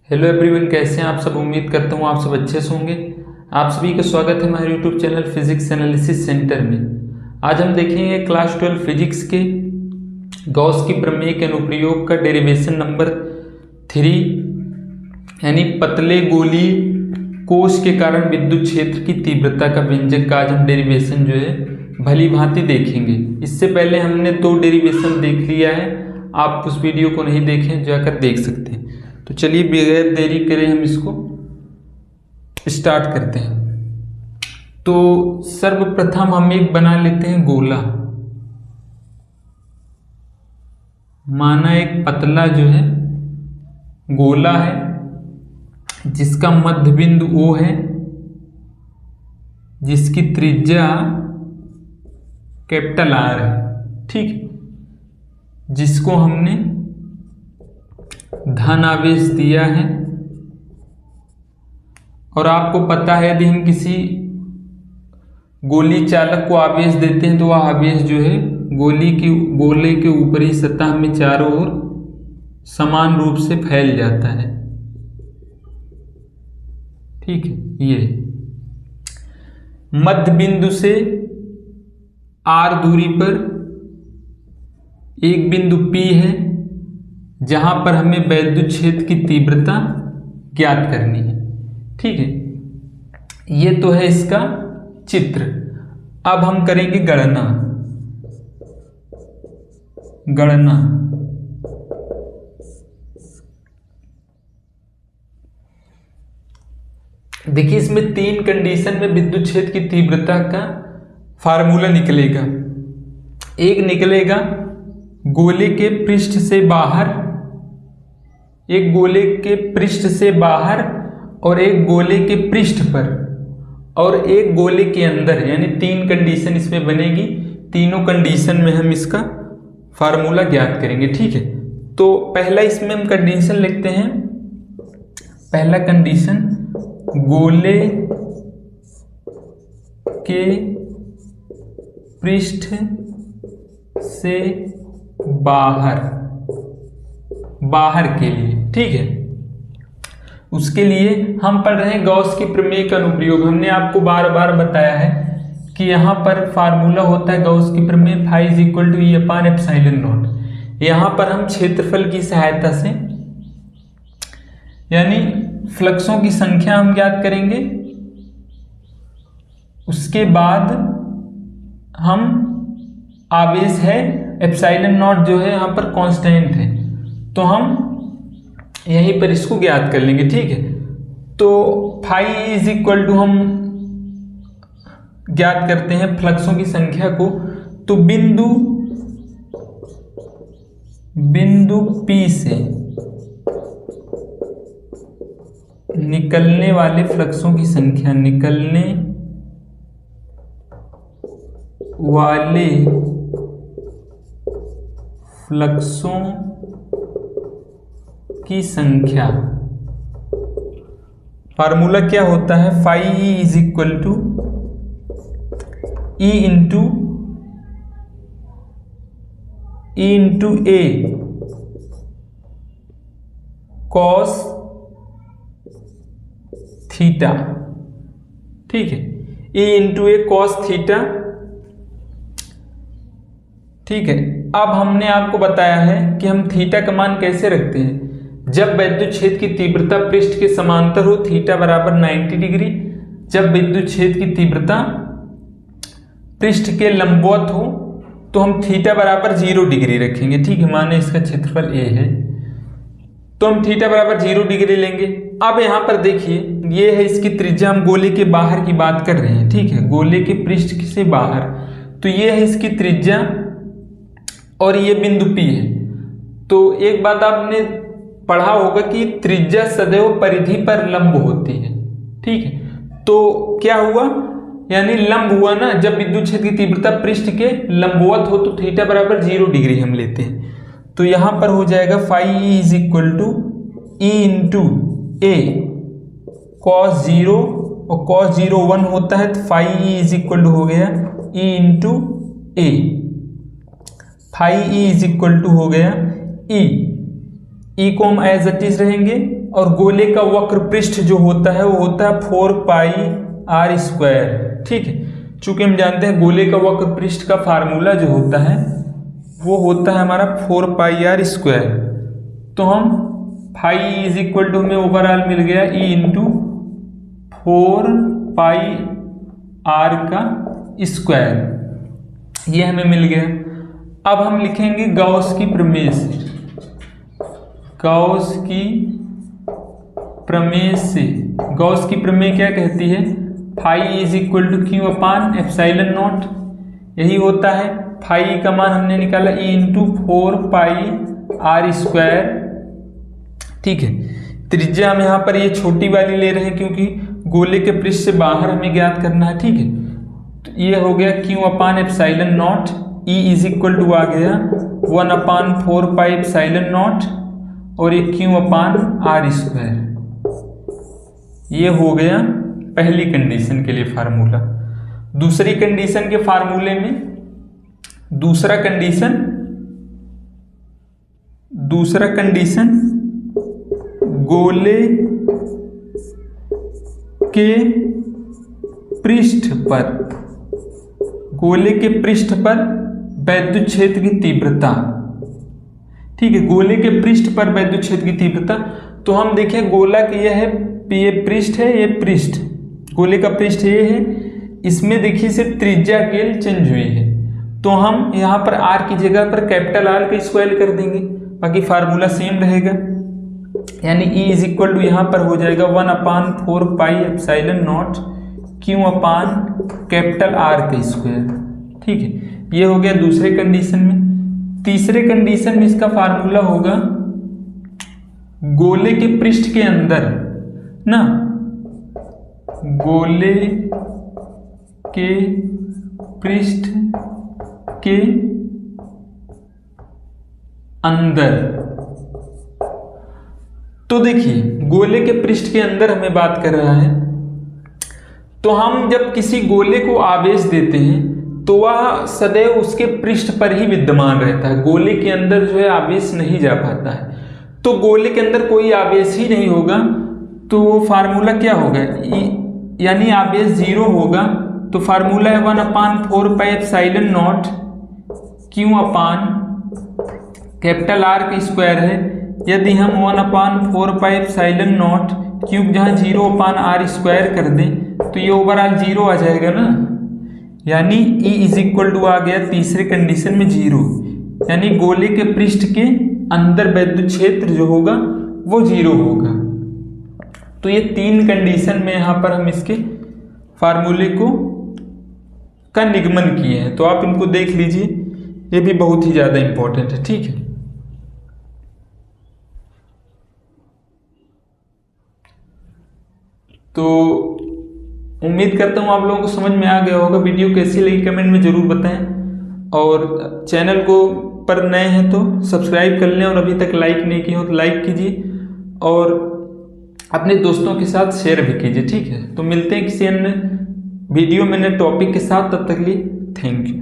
Hello everyone, कैसे हैं आप सब। उम्मीद करता हूँ आप सब अच्छे से होंगे। आप सभी का स्वागत है हमारे YouTube channel physics analysis centre में। आज हम देखेंगे क्लास 12 फिजिक्स के गॉस की प्रमेय के अनुप्रयोग का डेरिवेशन नंबर 3 यानी पतले गोलीय कोश के कारण विद्युत क्षेत्र की तीव्रता का व्यंजक का आज हम डेरिवेशन जो है भली भांति देखेंगे। इससे पहले हमने 2 डेरिवेशन देख लिया है, आप उस वीडियो को नहीं देखें जाकर देख सकते हैं। तो चलिए बगैर देरी करें हम इसको स्टार्ट करते हैं। तो सर्वप्रथम हम एक बना लेते हैं गोला। माना एक पतला जो है गोला है जिसका मध्य बिंदु O है, जिसकी त्रिज्या कैपिटल R है, ठीक है, जिसको हमने धन आवेश दिया है। और आपको पता है यदि हम किसी गोली चालक को आवेश देते हैं तो वह आवेश जो है गोले के ऊपरी सतह में चारों ओर समान रूप से फैल जाता है, ठीक है। ये मध्य बिंदु से R दूरी पर एक बिंदु P है जहां पर हमें वैद्युत क्षेत्र की तीव्रता ज्ञात करनी है, ठीक है। ये तो है इसका चित्र। अब हम करेंगे गणना। देखिए इसमें 3 कंडीशन में विद्युत क्षेत्र की तीव्रता का फार्मूला निकलेगा। एक निकलेगा गोले के पृष्ठ से बाहर, एक गोले के पृष्ठ से बाहर और एक गोले के पृष्ठ पर और एक गोले के अंदर, यानी 3 कंडीशन इसमें बनेगी। तीनों कंडीशन में हम इसका फार्मूला ज्ञात करेंगे, ठीक है। तो पहला इसमें हम कंडीशन लिखते हैं। पहला कंडीशन गोले के पृष्ठ से बाहर के लिए, ठीक है। उसके लिए हम पढ़ रहे हैं गॉस की प्रमेय का अनुप्रयोग। हमने आपको बार बार बताया है कि यहां पर फार्मूला होता है गॉस की प्रमेय phi is equal to E/ε0। यहां पर हम क्षेत्रफल की सहायता से यानी फ्लक्सों की संख्या हम ज्ञात करेंगे। उसके बाद हम आवेश है ε0 जो है यहां पर कांस्टेंट है, तो हम यहीं पर इसको ज्ञात कर लेंगे, ठीक है। तो फाई इज इक्वल टू हम ज्ञात करते हैं फ्लक्सों की संख्या को। तो बिंदु P से निकलने वाले फ्लक्सों की संख्या, निकलने वाले फ्लक्सों की संख्या, फार्मूला क्या होता है, phi E is equal to E into A cos theta, ठीक है। E into A cos theta, ठीक है। अब हमने आपको बताया है कि हम थीटा का मान कैसे रखते हैं। जब विद्युत क्षेत्र की तीव्रता पृष्ठ के समांतर हो थीटा बराबर 90 डिग्री, जब विद्युत क्षेत्र की तीव्रता पृष्ठ के लंबवत हो तो हम थीटा बराबर 0 डिग्री रखेंगे, ठीक है। माने इसका क्षेत्रफल A है तो हम थीटा बराबर 0 डिग्री लेंगे। अब यहां पर देखिए ये है इसकी त्रिज्या, हम गोले के बाहर की बात कर रहे हैं, ठीक है, गोले के पृष्ठ से बाहर। तो ये है इसकी त्रिज्या और ये बिंदु P है। तो एक बात आपने पढ़ा होगा कि त्रिज्या सदैव परिधि पर लंब होती है, ठीक है। तो क्या हुआ, यानी लंब हुआ ना, जब विद्युत क्षेत्र की तीव्रता पृष्ठ के लंबवत हो तो थीटा बराबर 0 डिग्री हम लेते हैं। तो यहां पर हो जाएगा phi E is equal to E into A cos 0 और कॉस 0 1 होता है, तो phi E is equal to हो गया E into A। Phi E is equal to हो गया E को हम एज इट इज रहेंगे और गोले का वक्र पृष्ठ जो होता है वो होता है 4 पाई आर स्क्वायर। ठीक है, चूंकि हम जानते हैं गोले का वक्र पृष्ठ का फार्मूला जो होता है वो होता है हमारा 4 पाई आर स्क्वायर। तो हम फाई इज इक्वल टू हमें ओवरऑल मिल गया ई इंटू 4 पाई आर का स्क्वायर, ये हमें मिल गया। अब हम लिखेंगे गॉस की प्रमेय से, गॉस की प्रमेय से। गॉस की प्रमेय क्या कहती है? Phi is equal to q upon epsilon naught, यही होता है। फाई का मान हमने निकाला e into 4 pi r square. ठीक है, त्रिज्या हम यहाँ पर ये छोटी वाली ले रहे हैं क्योंकि गोले के पृष्ठ से बाहर हमें ज्ञात करना है। ठीक है, तो ये हो गया Q upon epsilon naught, E is equal to आ गया 1 अपान 4 पाई एप्सिलॉन नॉट और ये क्यू अपान आर स्क्वायर। ये हो गया पहली कंडीशन के लिए फार्मूला। दूसरी कंडीशन के फार्मूले में दूसरा कंडीशन गोले के पृष्ठ पर वैद्युत क्षेत्र की तीव्रता। ठीक है, गोले के पृष्ठ पर वैद्युत क्षेत्र की तीव्रता। तो हम देखें गोला की यह है, ये पृष्ठ है, ये पृष्ठ गोले का पृष्ठ ये है, इसमें देखिए सिर्फ त्रिज्या केवल चेंज हुई है। तो हम यहाँ पर आर की जगह पर कैपिटल आर का स्क्वायर कर देंगे, बाकी फार्मूला सेम रहेगा। यानी ई इज इक्वल टू यहाँ पर हो जाएगा 1 अपान 4 pi epsilon not Q upon capital R का स्क्वायर। ठीक है, ये हो गया दूसरे कंडीशन में। तीसरे कंडीशन में इसका फार्मूला होगा गोले के पृष्ठ के अंदर ना, गोले के पृष्ठ के अंदर। तो देखिए गोले के पृष्ठ के अंदर हमें बात कर रहा है, तो हम जब किसी गोले को आवेश देते हैं तो वह सदैव उसके पृष्ठ पर ही विद्यमान रहता है, गोले के अंदर जो है आवेश नहीं जा पाता है। तो गोले के अंदर कोई आवेश ही नहीं होगा, तो वो फार्मूला क्या होगा, यानी आवेश 0 होगा। तो फार्मूला है 1 अपान 4 pi epsilon not Q upon capital R का स्क्वायर है। यदि हम 1 अपान 4 पाई एप्सिलॉन नॉट क्यूब जहाँ 0 अपान आर स्क्वायर कर दें तो ये ओवरऑल 0 आ जाएगा ना, यानी ई इज इक्वल टू आ गया तीसरे कंडीशन में 0, यानी गोले के पृष्ठ के अंदर वैद्युत क्षेत्र जो होगा वो 0 होगा। तो ये 3 कंडीशन में यहाँ पर हम इसके फार्मूले का निगमन किए हैं, तो आप इनको देख लीजिए, ये भी बहुत ही ज़्यादा इंपॉर्टेंट है। ठीक है, तो उम्मीद करता हूँ आप लोगों को समझ में आ गया होगा। वीडियो कैसी लगी कमेंट में ज़रूर बताएं, और चैनल को पर नए हैं तो सब्सक्राइब कर लें, और अभी तक लाइक नहीं किया हो तो लाइक कीजिए और अपने दोस्तों के साथ शेयर भी कीजिए। ठीक है, तो मिलते हैं किसी अन्य वीडियो में नए टॉपिक के साथ, तब तक के लिए थैंक यू।